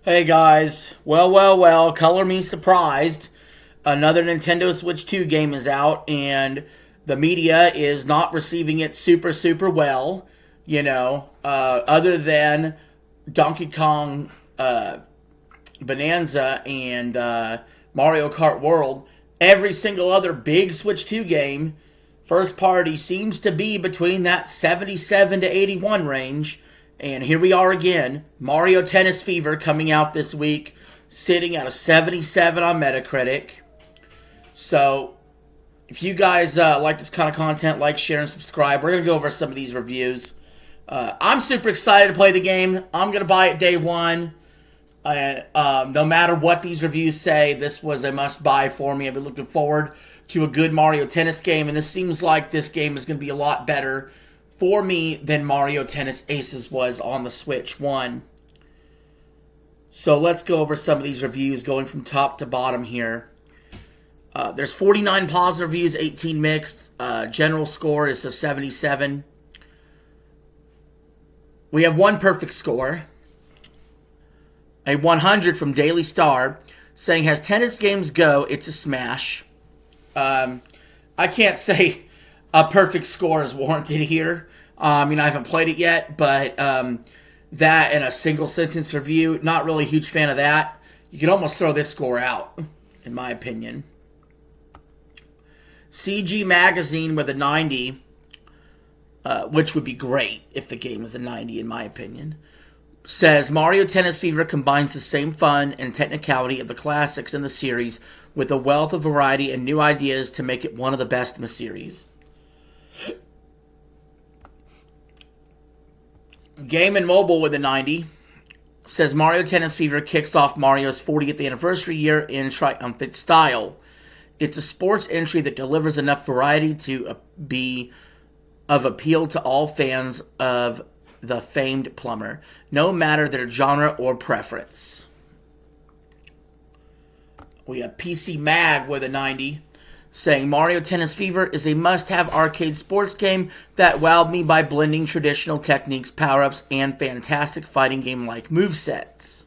Hey guys, well, color me surprised. Another Nintendo Switch 2 game is out, and the media is not receiving it super well. Other than Donkey Kong Bonanza and Mario Kart World, every single other big Switch 2 game, first party, seems to be between that 77 to 81 range. And here we are again. Mario Tennis Fever coming out this week, sitting at a 77 on Metacritic. So, if you guys like this kind of content, like, share, and subscribe. We're going to go over some of these reviews. I'm super excited to play the game. I'm going to buy it day one. No matter what these reviews say, this was a must-buy for me. I've been looking forward to a good Mario Tennis game, and this seems like this game is going to be a lot better for me than Mario Tennis Aces was on the Switch 1. So let's go over some of these reviews going from top to bottom here. There's 49 positive reviews, 18 mixed. General score is a 77. We have one perfect score. A 100 from Daily Star saying, "Has tennis games go, it's a smash." I can't say a perfect score is warranted here. I haven't played it yet, but that and a single sentence review, not really a huge fan of that. You could almost throw this score out, in my opinion. CG Magazine with a 90, which would be great if the game was a 90, in my opinion, says, "Mario Tennis Fever combines the same fun and technicality of the classics in the series with a wealth of variety and new ideas to make it one of the best in the series." Game and Mobile with a 90 says, "Mario Tennis Fever kicks off Mario's 40th anniversary year in triumphant style. It's a sports entry that delivers enough variety to be of appeal to all fans of the famed plumber, no matter their genre or preference." We have PC Mag with a 90 saying, "Mario Tennis Fever is a must-have arcade sports game that wowed me by blending traditional techniques, power-ups, and fantastic fighting game-like movesets."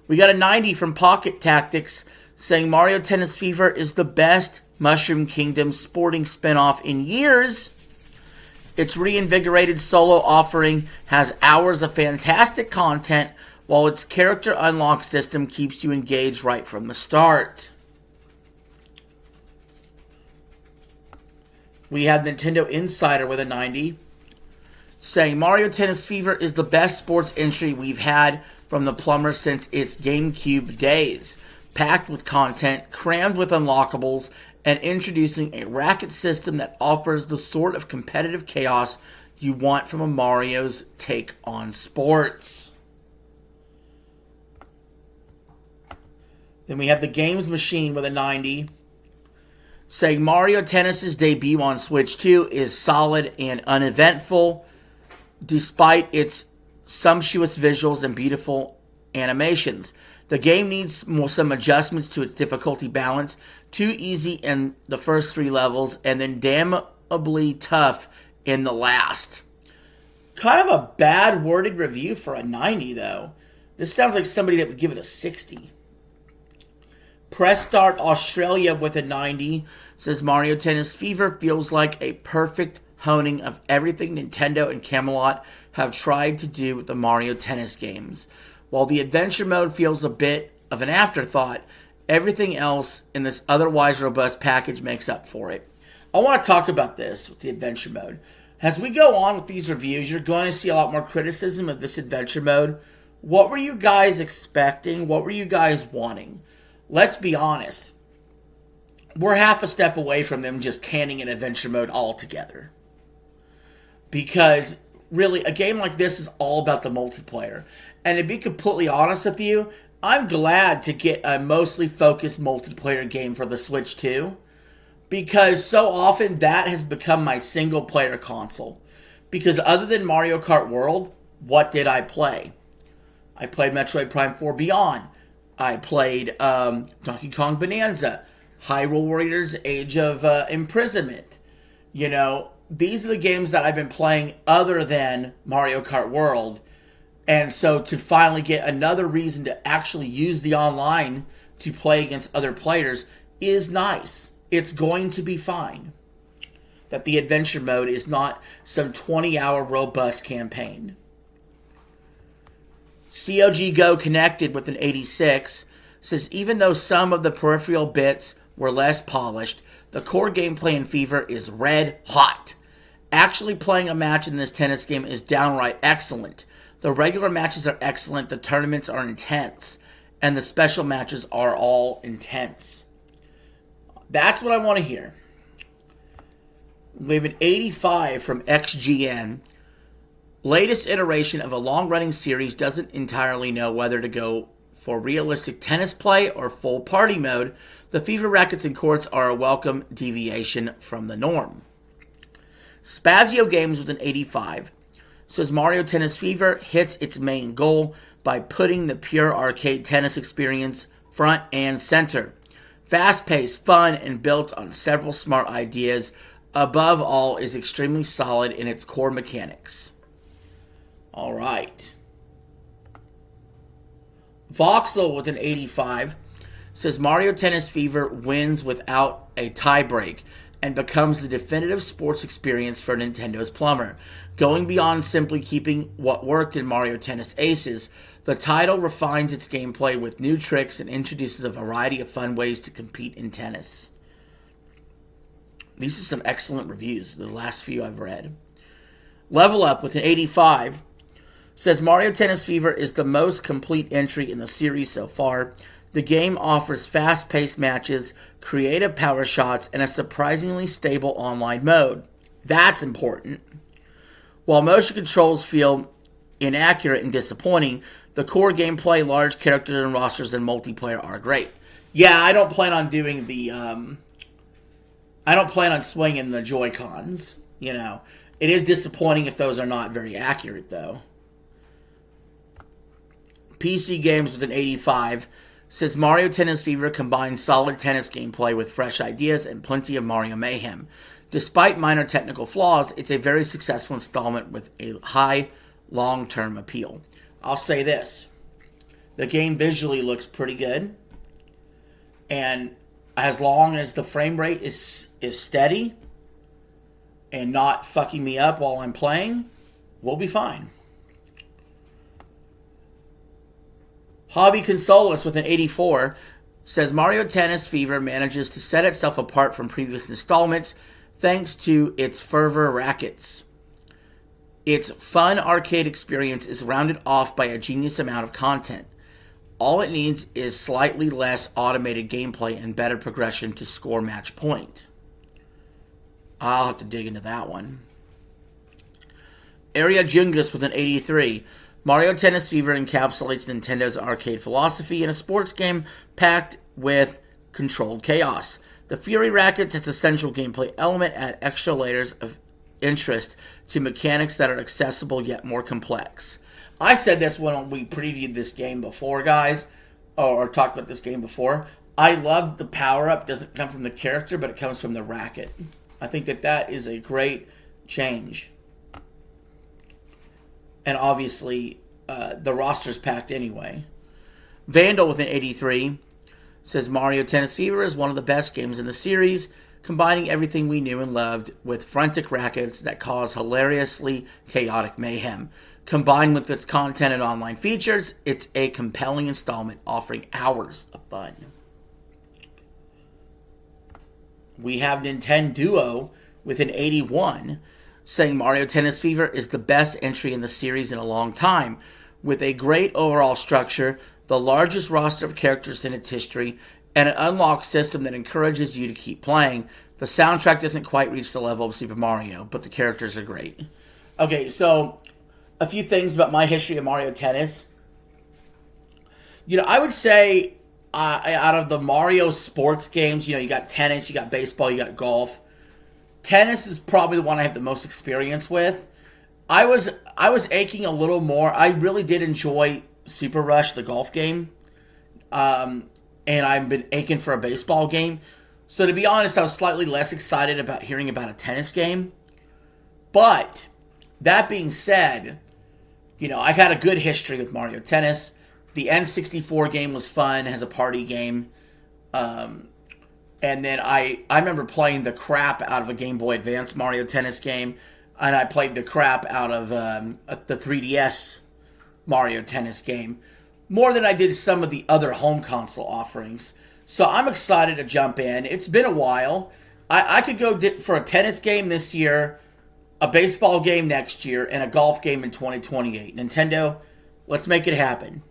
We got a 90 from Pocket Tactics saying, "Mario Tennis Fever is the best Mushroom Kingdom sporting spin-off in years. Its reinvigorated solo offering has hours of fantastic content, while its character unlock system keeps you engaged right from the start." We have Nintendo Insider with a 90 saying, "Mario Tennis Fever is the best sports entry we've had from the plumber since its GameCube days. Packed with content, crammed with unlockables, and introducing a racket system that offers the sort of competitive chaos you want from a Mario's take on sports." Then we have the Games Machine with a 90 saying, "Mario Tennis's debut on Switch 2 is solid and uneventful, despite its sumptuous visuals and beautiful animations. The game needs some adjustments to its difficulty balance. Too easy in the first 3 levels, and then damnably tough in the last." Kind of a bad worded review for a 90, though. This sounds like somebody that would give it a 60. Press Start Australia with a 90 says, "Mario Tennis Fever feels like a perfect honing of everything Nintendo and Camelot have tried to do with the Mario Tennis games. While the adventure mode feels a bit of an afterthought, everything else in this otherwise robust package makes up for it." I want to talk about this with the adventure mode. As we go on with these reviews, you're going to see a lot more criticism of this adventure mode. What were you guys expecting? What were you guys wanting? Let's be honest. We're half a step away from them just canning an adventure mode altogether. Because, really, a game like this is all about the multiplayer. And to be completely honest with you, I'm glad to get a mostly focused multiplayer game for the Switch 2. Because so often that has become my single-player console. Because other than Mario Kart World, what did I play? I played Metroid Prime 4 Beyond. I played Donkey Kong Bonanza, Hyrule Warriors Age of Imprisonment. These are the games that I've been playing other than Mario Kart World. And so to finally get another reason to actually use the online to play against other players is nice. It's going to be fine. That the adventure mode is not some 20-hour robust campaign. COG Go Connected with an 86 says, even though some of the peripheral bits were less polished, the core gameplay in FIFA is red hot. Actually playing a match in this tennis game is downright excellent. The regular matches are excellent, the tournaments are intense, and the special matches are all intense. That's what I want to hear. We have an 85 from XGN. Latest iteration of a long-running series doesn't entirely know whether to go for realistic tennis play or full party mode. The FIFA rackets and courts are a welcome deviation from the norm. Spazio Games with an 85 says Mario Tennis Fever hits its main goal by putting the pure arcade tennis experience front and center. Fast-paced, fun, and built on several smart ideas. Above all, is extremely solid in its core mechanics. All right. Voxel with an 85 says Mario Tennis Fever wins without a tiebreak and becomes the definitive sports experience for Nintendo's plumber. Going beyond simply keeping what worked in Mario Tennis Aces, the title refines its gameplay with new tricks and introduces a variety of fun ways to compete in tennis. These are some excellent reviews, the last few I've read. Level Up with an 85 says Mario Tennis Fever is the most complete entry in the series so far. The game offers fast-paced matches, creative power shots, and a surprisingly stable online mode. That's important. While motion controls feel inaccurate and disappointing, the core gameplay, large characters and rosters, and multiplayer are great. Yeah, I don't plan on doing the... I don't plan on swinging the Joy-Cons, you know. It is disappointing if those are not very accurate, though. PC Games with an 85 says Mario Tennis Fever combines solid tennis gameplay with fresh ideas and plenty of Mario mayhem. Despite minor technical flaws, it's a very successful installment with a high long-term appeal. I'll say this. The game visually looks pretty good. And as long as the frame rate is steady and not fucking me up while I'm playing, we'll be fine. Hobby Consolus with an 84 says Mario Tennis Fever manages to set itself apart from previous installments thanks to its fervor rackets. Its fun arcade experience is rounded off by a genius amount of content. All it needs is slightly less automated gameplay and better progression to score match point. I'll have to dig into that one. Area Jungus with an 83. Mario Tennis Fever encapsulates Nintendo's arcade philosophy in a sports game packed with controlled chaos. The Fury Rackets, its essential gameplay element, add extra layers of interest to mechanics that are accessible yet more complex. I said this when we previewed this game before, guys, or talked about this game before. I love the power-up. It doesn't come from the character, but it comes from the racket. I think that is a great change. And obviously, the roster's packed anyway. Vandal with an 83 says Mario Tennis Fever is one of the best games in the series, combining everything we knew and loved with frantic rackets that cause hilariously chaotic mayhem. Combined with its content and online features, it's a compelling installment offering hours of fun. We have Nintendo Duo with an 81 saying Mario Tennis Fever is the best entry in the series in a long time, with a great overall structure, the largest roster of characters in its history, and an unlocked system that encourages you to keep playing. The soundtrack doesn't quite reach the level of Super Mario, but the characters are great. Okay, so a few things about my history of Mario Tennis. You know, I would say out of the Mario sports games, you know, you got tennis, you got baseball, you got golf. Tennis is probably the one I have the most experience with. I was aching a little more. I really did enjoy Super Rush, the golf game. And I've been aching for a baseball game. So to be honest, I was slightly less excited about hearing about a tennis game. But, that being said, I've had a good history with Mario Tennis. The N64 game was fun, has a party game. And then I remember playing the crap out of a Game Boy Advance Mario Tennis game, and I played the crap out of the 3DS Mario Tennis game, more than I did some of the other home console offerings. So I'm excited to jump in. It's been a while. I could go for a tennis game this year, a baseball game next year, and a golf game in 2028. Nintendo, let's make it happen.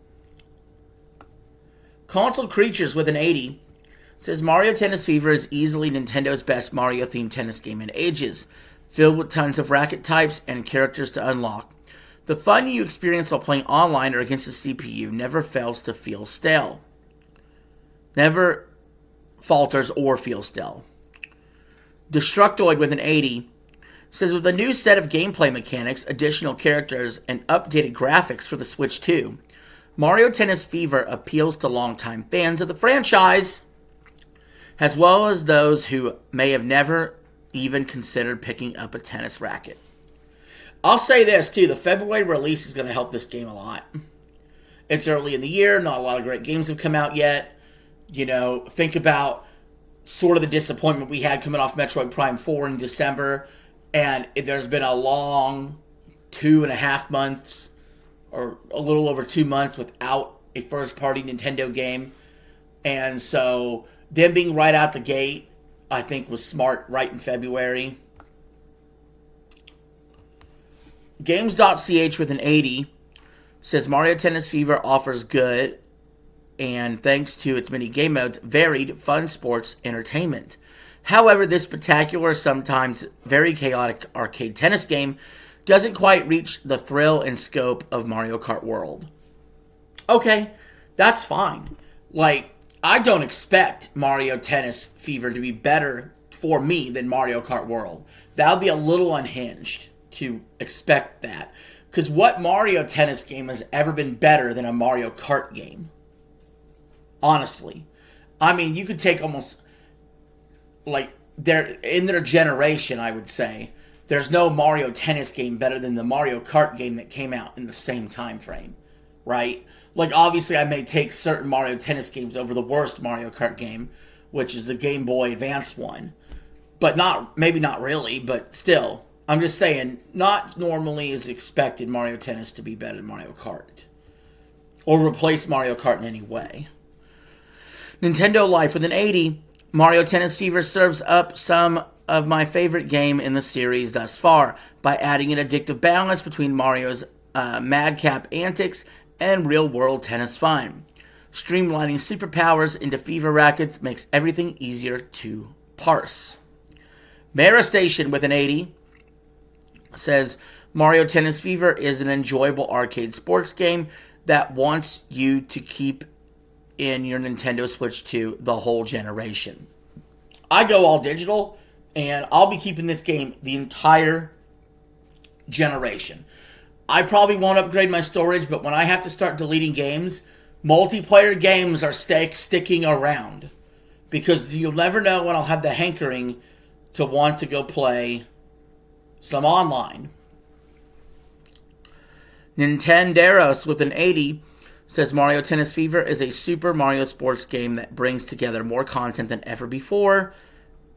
Console Creatures with an 80 says Mario Tennis Fever is easily Nintendo's best Mario-themed tennis game in ages, filled with tons of racket types and characters to unlock. The fun you experience while playing online or against the CPU never fails to feel stale. Never falters or feels stale. Destructoid with an 80 says with a new set of gameplay mechanics, additional characters, and updated graphics for the Switch 2, Mario Tennis Fever appeals to longtime fans of the franchise, as well as those who may have never even considered picking up a tennis racket. I'll say this, too. The February release is going to help this game a lot. It's early in the year. Not a lot of great games have come out yet. Think about sort of the disappointment we had coming off Metroid Prime 4 in December. And there's been a long 2.5 months, or a little over 2 months, without a first-party Nintendo game. And so them being right out the gate, I think, was smart right in February. Games.ch with an 80 says Mario Tennis Fever offers good, and thanks to its many game modes, varied, fun sports entertainment. However, this spectacular, sometimes very chaotic arcade tennis game doesn't quite reach the thrill and scope of Mario Kart World. Okay, that's fine. I don't expect Mario Tennis Fever to be better for me than Mario Kart World. That would be a little unhinged to expect that. Because what Mario Tennis game has ever been better than a Mario Kart game? Honestly. I mean, you could take almost, in their generation, I would say, there's no Mario Tennis game better than the Mario Kart game that came out in the same time frame. Right? Obviously, I may take certain Mario Tennis games over the worst Mario Kart game, which is the Game Boy Advance one. But maybe not really, but still. I'm just saying, not normally is expected Mario Tennis to be better than Mario Kart. Or replace Mario Kart in any way. Nintendo Life with an 80. Mario Tennis Fever serves up some of my favorite game in the series thus far by adding an addictive balance between Mario's madcap antics and real-world tennis fun. Streamlining superpowers into fever rackets makes everything easier to parse. Mara Station with an 80 says Mario Tennis Fever is an enjoyable arcade sports game that wants you to keep in your Nintendo Switch 2 the whole generation. I go all digital, and I'll be keeping this game the entire generation. I probably won't upgrade my storage, but when I have to start deleting games, multiplayer games are sticking around. Because you'll never know when I'll have the hankering to want to go play some online. Nintenderos with an 80 says Mario Tennis Fever is a Super Mario sports game that brings together more content than ever before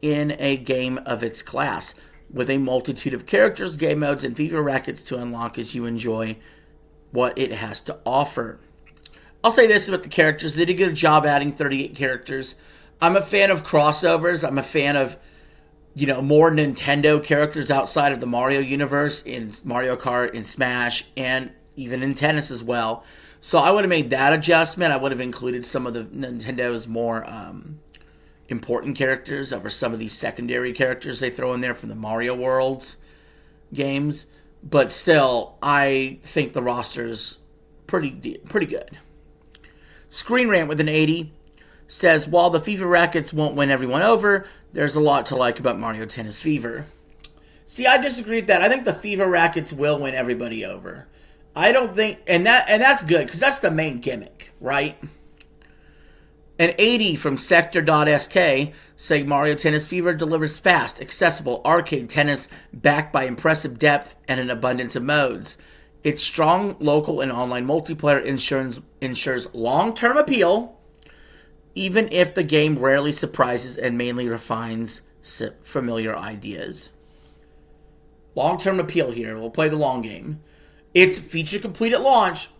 in a game of its class, with a multitude of characters, game modes, and fever rackets to unlock as you enjoy what it has to offer. I'll say this about the characters. They did a good job adding 38 characters. I'm a fan of crossovers. I'm a fan of, more Nintendo characters outside of the Mario universe in Mario Kart, in Smash, and even in tennis as well. So I would have made that adjustment. I would have included some of the Nintendo's more important characters over some of these secondary characters they throw in there from the Mario Worlds games. But still, I think the roster's pretty good. Screen Rant with an 80 says, while the FIFA rackets won't win everyone over, there's a lot to like about Mario Tennis Fever. See, I disagree with that. I think the FIFA rackets will win everybody over. I don't think, and that's good, because that's the main gimmick, right? An 80 from Sector.sk saying Mario Tennis Fever delivers fast, accessible arcade tennis backed by impressive depth and an abundance of modes. Its strong local and online multiplayer ensures long-term appeal, even if the game rarely surprises and mainly refines familiar ideas. Long-term appeal here. We'll play the long game. It's feature complete at launch,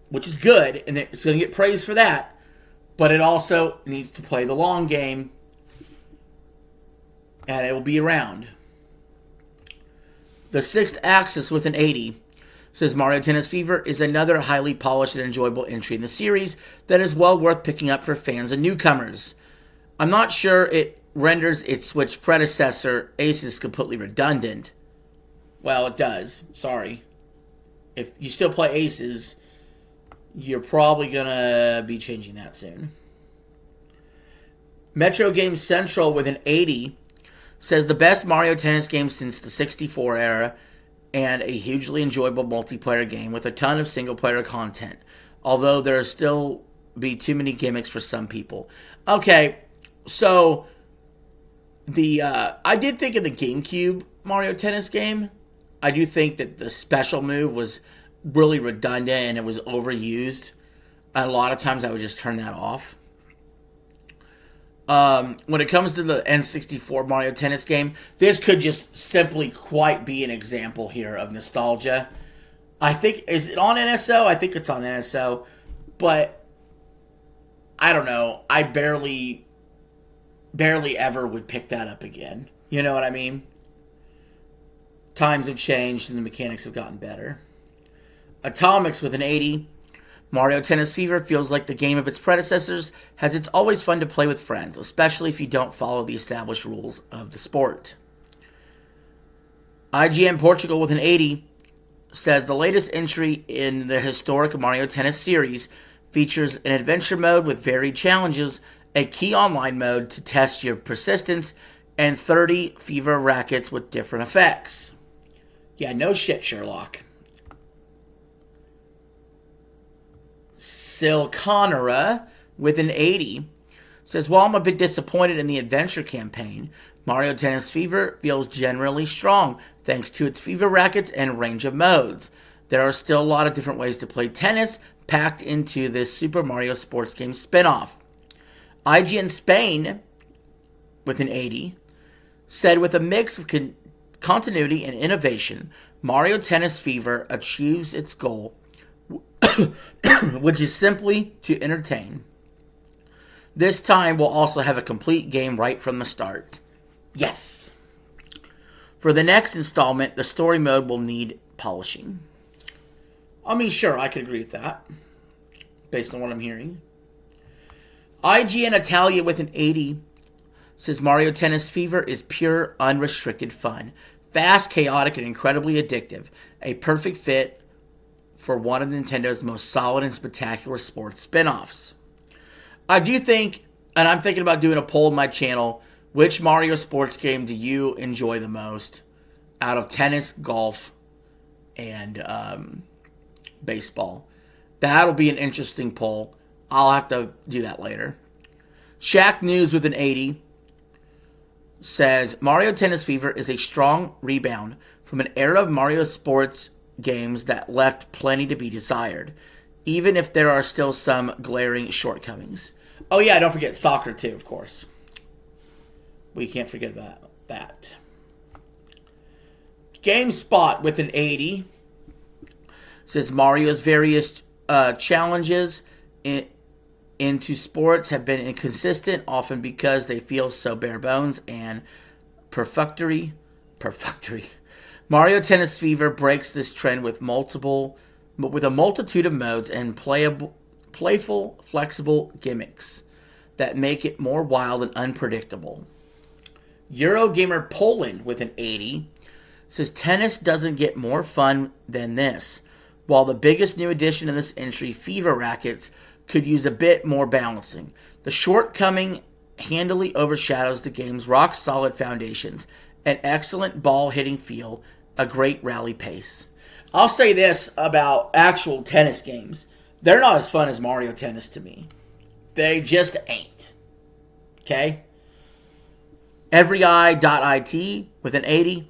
which is good, and it's going to get praised for that. But it also needs to play the long game, and it will be around. The Sixth Axis with an 80 says Mario Tennis Fever is another highly polished and enjoyable entry in the series that is well worth picking up for fans and newcomers. I'm not sure it renders its Switch predecessor, Aces, completely redundant. Well, it does. Sorry. If you still play Aces, you're probably going to be changing that soon. Metro Game Central with an 80 says the best Mario Tennis game since the 64 era and a hugely enjoyable multiplayer game with a ton of single-player content, although there still be too many gimmicks for some people. Okay, so I did think of the GameCube Mario Tennis game. I do think that the special move was really redundant and it was overused. A lot of times I would just turn that off. When it comes to the N64 Mario Tennis game, this could just simply quite be an example here of nostalgia. I think, is it on NSO? I think it's on NSO, but I don't know. I barely ever would pick that up again. You know what I mean? Times have changed and the mechanics have gotten better. Atomics with an 80. Mario Tennis Fever feels like the game of its predecessors, as it's always fun to play with friends, especially if you don't follow the established rules of the sport. IGN Portugal with an 80 says the latest entry in the historic Mario Tennis series features an adventure mode with varied challenges, a key online mode to test your persistence, and 30 Fever rackets with different effects. Yeah, no shit, Sherlock. Silconera with an 80 says, while I'm a bit disappointed in the adventure campaign, Mario Tennis Fever feels generally strong thanks to its Fever rackets and range of modes. There are still a lot of different ways to play tennis packed into this Super Mario sports game spin-off. IGN Spain with an 80 said, with a mix of continuity and innovation, Mario Tennis Fever achieves its goal, which is simply to entertain. This time we'll also have a complete game right from the start. Yes. For the next installment, the story mode will need polishing. I mean, sure, I could agree with that, based on what I'm hearing. IGN Italia with an 80 says Mario Tennis Fever is pure, unrestricted fun. Fast, chaotic, and incredibly addictive. A perfect fit for one of Nintendo's most solid and spectacular sports spin-offs. I do think, and I'm thinking about doing a poll on my channel, which Mario sports game do you enjoy the most out of tennis, golf, and baseball? That'll be an interesting poll. I'll have to do that later. Shaq News with an 80 says, Mario Tennis Fever is a strong rebound from an era of Mario sports games that left plenty to be desired, even if there are still some glaring shortcomings. Oh yeah, don't forget soccer too, of course. We can't forget about that. GameSpot with an 80 says Mario's various challenges into sports have been inconsistent, often because they feel so bare bones and perfunctory. Mario Tennis Fever breaks this trend with a multitude of modes and playful, flexible gimmicks that make it more wild and unpredictable. Eurogamer Poland with an 80 says tennis doesn't get more fun than this. While the biggest new addition in this entry, Fever rackets, could use a bit more balancing. The shortcoming handily overshadows the game's rock-solid foundations, an excellent ball-hitting feel, a great rally pace. I'll say this about actual tennis games. They're not as fun as Mario Tennis to me. They just ain't. Okay? EveryEye.it with an 80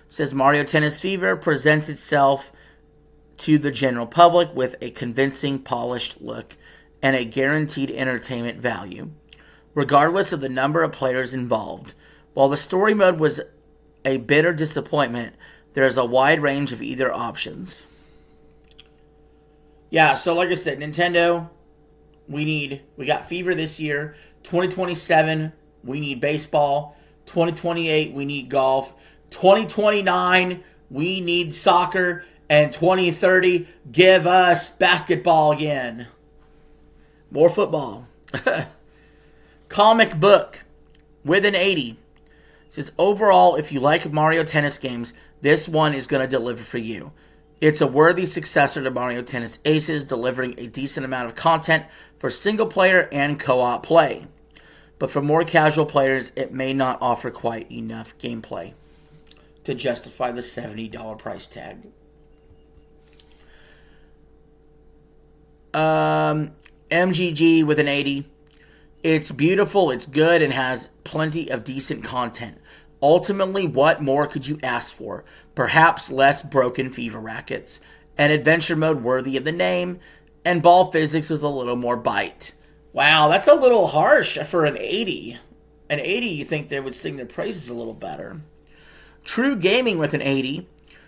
says Mario Tennis Fever presents itself to the general public with a convincing, polished look and a guaranteed entertainment value, regardless of the number of players involved. While the story mode was a bitter disappointment, there is a wide range of either options. Yeah, so like I said, Nintendo, we got FIFA this year. 2027, we need baseball. 2028, we need golf. 2029, we need soccer. And 2030, give us basketball again. More football. Comic book with an 80. It says, overall, if you like Mario Tennis games, this one is going to deliver for you. It's a worthy successor to Mario Tennis Aces, delivering a decent amount of content for single-player and co-op play. But for more casual players, it may not offer quite enough gameplay to justify the $70 price tag. MGG with an 80. It's beautiful, it's good, and has plenty of decent content. Ultimately, what more could you ask for? Perhaps less broken FIFA rackets, an adventure mode worthy of the name, and ball physics with a little more bite. Wow, that's a little harsh for an 80. An 80, you think they would sing their praises a little better. True Gaming with an 80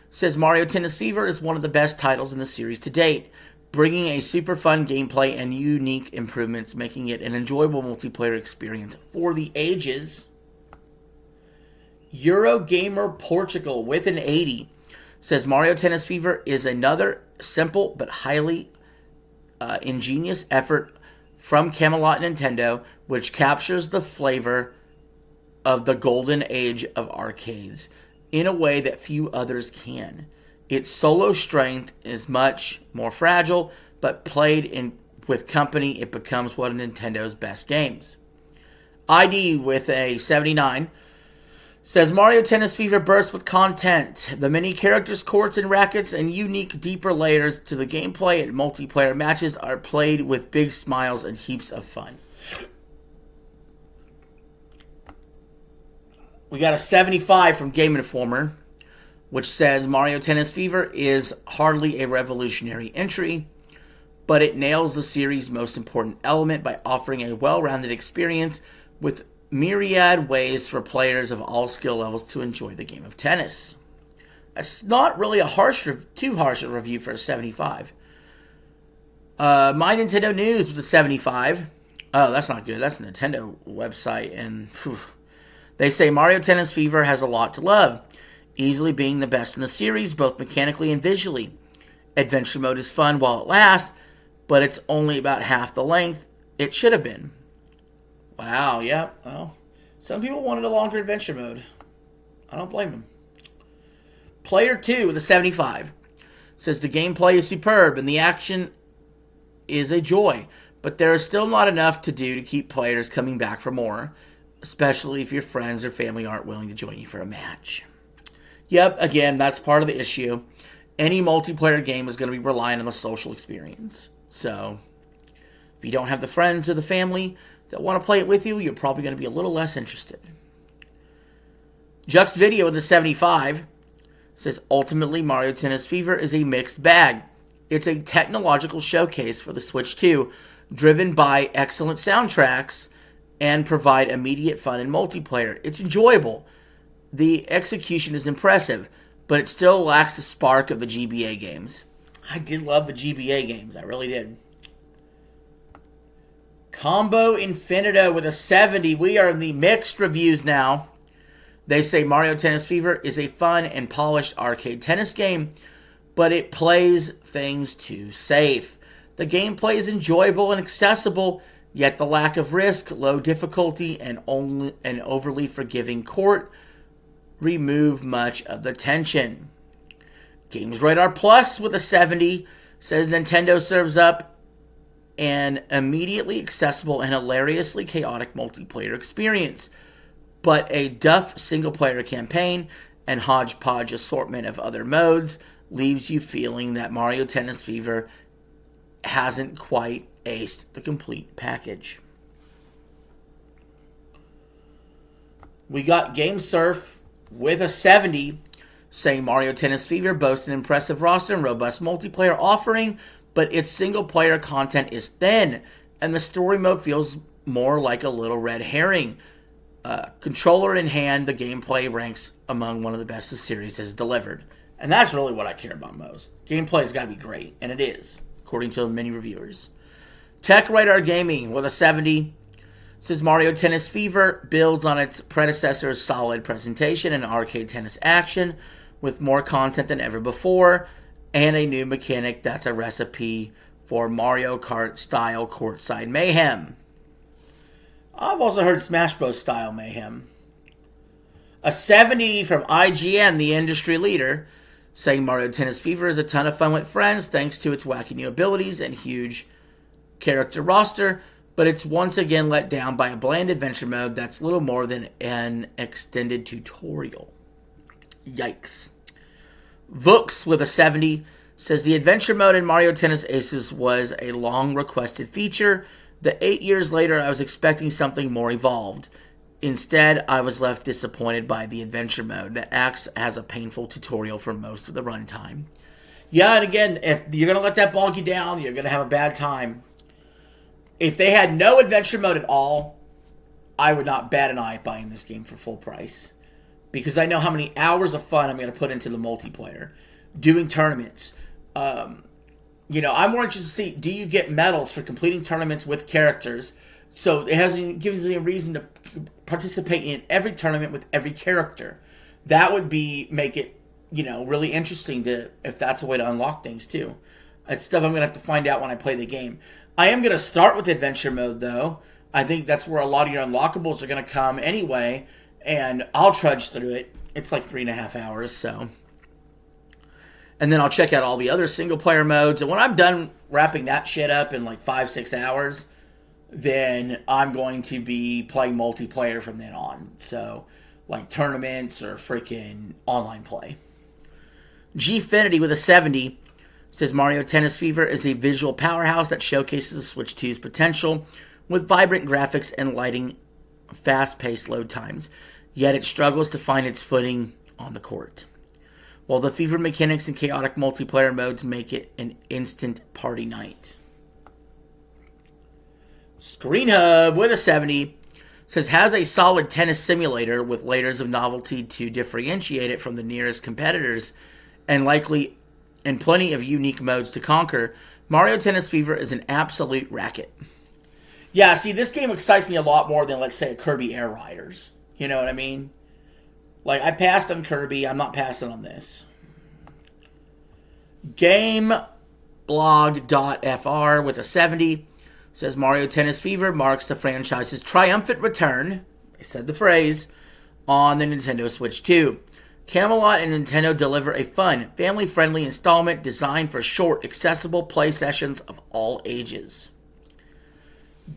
says Mario Tennis Fever is one of the best titles in the series to date, bringing a super fun gameplay and unique improvements, making it an enjoyable multiplayer experience for the ages. Eurogamer Portugal with an 80 says Mario Tennis Fever is another simple but highly ingenious effort from Camelot Nintendo, which captures the flavor of the golden age of arcades in a way that few others can. Its solo strength is much more fragile, but played with company, it becomes one of Nintendo's best games. ID with a 79 says Mario Tennis Fever bursts with content. The many characters, courts, and rackets, and unique, deeper layers to the gameplay and multiplayer matches are played with big smiles and heaps of fun. We got a 75 from Game Informer, which says Mario Tennis Fever is hardly a revolutionary entry, but it nails the series' most important element by offering a well-rounded experience with myriad ways for players of all skill levels to enjoy the game of tennis. That's not really too harsh a review for a 75. My Nintendo News with a 75. Oh, that's not good. That's a Nintendo website, and they say Mario Tennis Fever has a lot to love, easily being the best in the series, both mechanically and visually. Adventure mode is fun while it lasts, but it's only about half the length it should have been. Wow, yeah, well, some people wanted a longer adventure mode. I don't blame them. Player 2 with a 75 says the gameplay is superb and the action is a joy, but there is still not enough to do to keep players coming back for more, especially if your friends or family aren't willing to join you for a match. Yep, again, that's part of the issue. Any multiplayer game is going to be relying on the social experience. So, if you don't have the friends or the family that want to play it with you, you're probably going to be a little less interested. Jux Video with a 75 says, ultimately, Mario Tennis Fever is a mixed bag. It's a technological showcase for the Switch 2, driven by excellent soundtracks and provide immediate fun in multiplayer. It's enjoyable. The execution is impressive, but it still lacks the spark of the GBA games. I did love the GBA games. I really did. Combo Infinito with a 70. We are in the mixed reviews now. They say Mario Tennis Fever is a fun and polished arcade tennis game, but it plays things too safe. The gameplay is enjoyable and accessible, yet the lack of risk, low difficulty, and an overly forgiving court remove much of the tension. Games Radar Plus with a 70 says Nintendo serves up an immediately accessible and hilariously chaotic multiplayer experience, but a duff single-player campaign and hodgepodge assortment of other modes leaves you feeling that Mario Tennis Fever hasn't quite aced the complete package. We got GameSurf with a 70, saying Mario Tennis Fever boasts an impressive roster and robust multiplayer offering, but its single-player content is thin, and the story mode feels more like a little red herring. Controller in hand, the gameplay ranks among one of the best the series has delivered. And that's really what I care about most. Gameplay's got to be great, and it is, according to many reviewers. Tech Radar Gaming, with a 70, says Mario Tennis Fever builds on its predecessor's solid presentation and arcade tennis action, with more content than ever before, and a new mechanic that's a recipe for Mario Kart-style courtside mayhem. I've also heard Smash Bros-style mayhem. A 70 from IGN, the industry leader, saying Mario Tennis Fever is a ton of fun with friends thanks to its wacky new abilities and huge character roster, but it's once again let down by a bland adventure mode that's little more than an extended tutorial. Yikes. Vooks, with a 70, says the adventure mode in Mario Tennis Aces was a long-requested feature. That 8 years later, I was expecting something more evolved. Instead, I was left disappointed by the adventure mode that acts as a painful tutorial for most of the runtime. Yeah, and again, if you're going to let that bog you down, you're going to have a bad time. If they had no adventure mode at all, I would not bat an eye buying this game for full price. Because I know how many hours of fun I'm going to put into the multiplayer. Doing tournaments. I'm more interested to see, do you get medals for completing tournaments with characters? So it gives you a reason to participate in every tournament with every character. That would make it, really interesting if that's a way to unlock things too. It's stuff I'm going to have to find out when I play the game. I am going to start with adventure mode though. I think that's where a lot of your unlockables are going to come anyway, and I'll trudge through it. It's like 3.5 hours, so. And then I'll check out all the other single-player modes. And when I'm done wrapping that shit up in like 5-6 hours, then I'm going to be playing multiplayer from then on. So, like tournaments or freaking online play. Gfinity, with a 70, says Mario Tennis Fever is a visual powerhouse that showcases the Switch 2's potential with vibrant graphics and lighting, fast-paced load times. Yet it struggles to find its footing on the court. While the Fever mechanics and chaotic multiplayer modes make it an instant party night. Screen Hub, with a 70, says has a solid tennis simulator with layers of novelty to differentiate it from the nearest competitors and plenty of unique modes to conquer. Mario Tennis Fever is an absolute racket. Yeah, see, this game excites me a lot more than, let's say, a Kirby Air Riders. You know what I mean? Like, I passed on Kirby. I'm not passing on this. GameBlog.fr, with a 70, says Mario Tennis Fever marks the franchise's triumphant return, they said the phrase, on the Nintendo Switch 2. Camelot and Nintendo deliver a fun, family-friendly installment designed for short, accessible play sessions of all ages.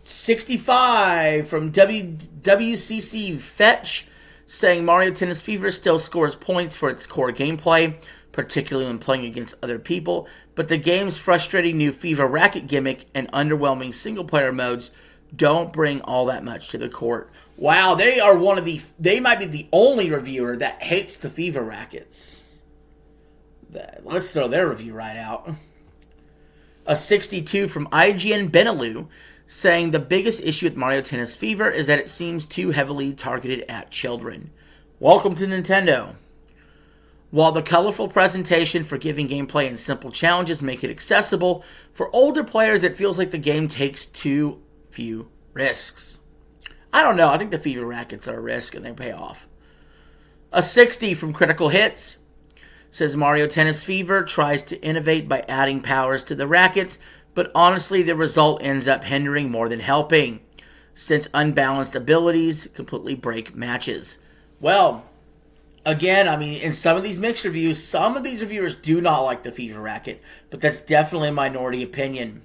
65 from WCC Fetch, saying Mario Tennis Fever still scores points for its core gameplay, particularly when playing against other people, but the game's frustrating new Fever racket gimmick and underwhelming single-player modes don't bring all that much to the court. Wow, they might be the only reviewer that hates the Fever rackets. Let's throw their review right out. A 62 from IGN Benelux, saying the biggest issue with Mario Tennis Fever is that it seems too heavily targeted at children. Welcome to Nintendo. While the colorful presentation, forgiving gameplay, and simple challenges make it accessible, for older players it feels like the game takes too few risks. I don't know, I think the Fever rackets are a risk and they pay off. A 60 from Critical Hits, says Mario Tennis Fever tries to innovate by adding powers to the rackets, but honestly the result ends up hindering more than helping, since unbalanced abilities completely break matches. Well, again, I mean, in some of these mixed reviews, some of these reviewers do not like the Fever racket, but that's definitely a minority opinion.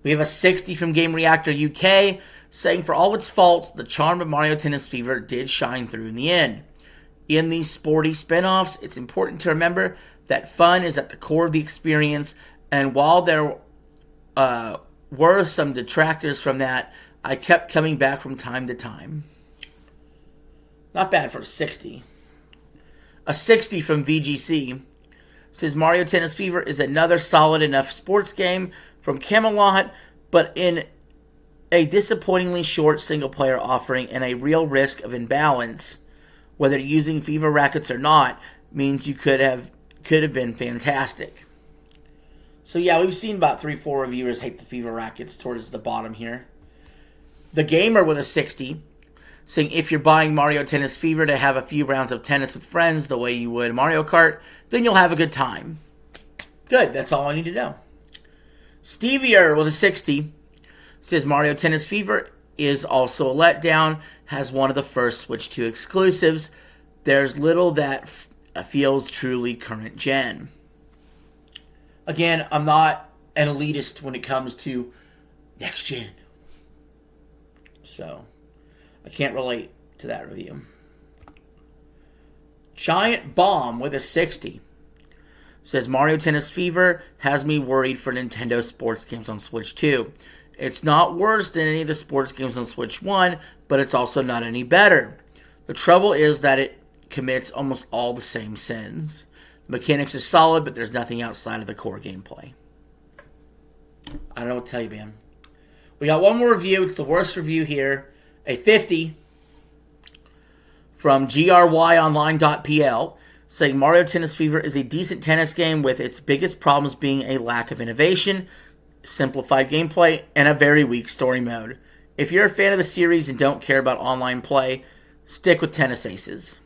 We have a 60 from Game Reactor UK, saying for all its faults, the charm of Mario Tennis Fever did shine through in the end. In these sporty spin-offs, it's important to remember that fun is at the core of the experience, and while there were some detractors from that, I kept coming back from time to time. Not bad for a 60. A 60 from VGC. Says Mario Tennis Fever is another solid enough sports game from Camelot, but in a disappointingly short single-player offering and a real risk of imbalance, whether using Fever rackets or not, means you could have been fantastic. So yeah, we've seen about 3-4 reviewers hate the Fever rackets towards the bottom here. The Gamer with a 60, saying if you're buying Mario Tennis Fever to have a few rounds of tennis with friends the way you would Mario Kart, then you'll have a good time. Good, that's all I need to know. Stevier with a 60 says Mario Tennis Fever is also a letdown, has one of the first Switch 2 exclusives. There's little that feels truly current gen. Again, I'm not an elitist when it comes to next gen. So, I can't relate to that review. Giant Bomb with a 60 says Mario Tennis Fever has me worried for Nintendo sports games on Switch 2. It's not worse than any of the sports games on Switch 1, but it's also not any better. The trouble is that it commits almost all the same sins. The mechanics is solid, but there's nothing outside of the core gameplay. I don't know what to tell you, man. We got one more review. It's the worst review here. A 50 from GRYonline.pl saying Mario Tennis Fever is a decent tennis game with its biggest problems being a lack of innovation, simplified gameplay, and a very weak story mode. If you're a fan of the series and don't care about online play, stick with Tennis Aces.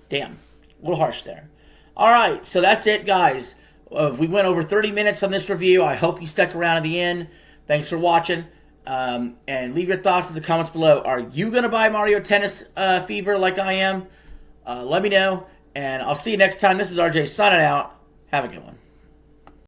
Damn, a little harsh there. Alright, so that's it, guys. We went over 30 minutes on this review. I hope you stuck around at the end. Thanks for watching. And leave your thoughts in the comments below. Are you going to buy Mario Tennis Fever like I am? Let me know. And I'll see you next time. This is RJ signing out. Have a good one.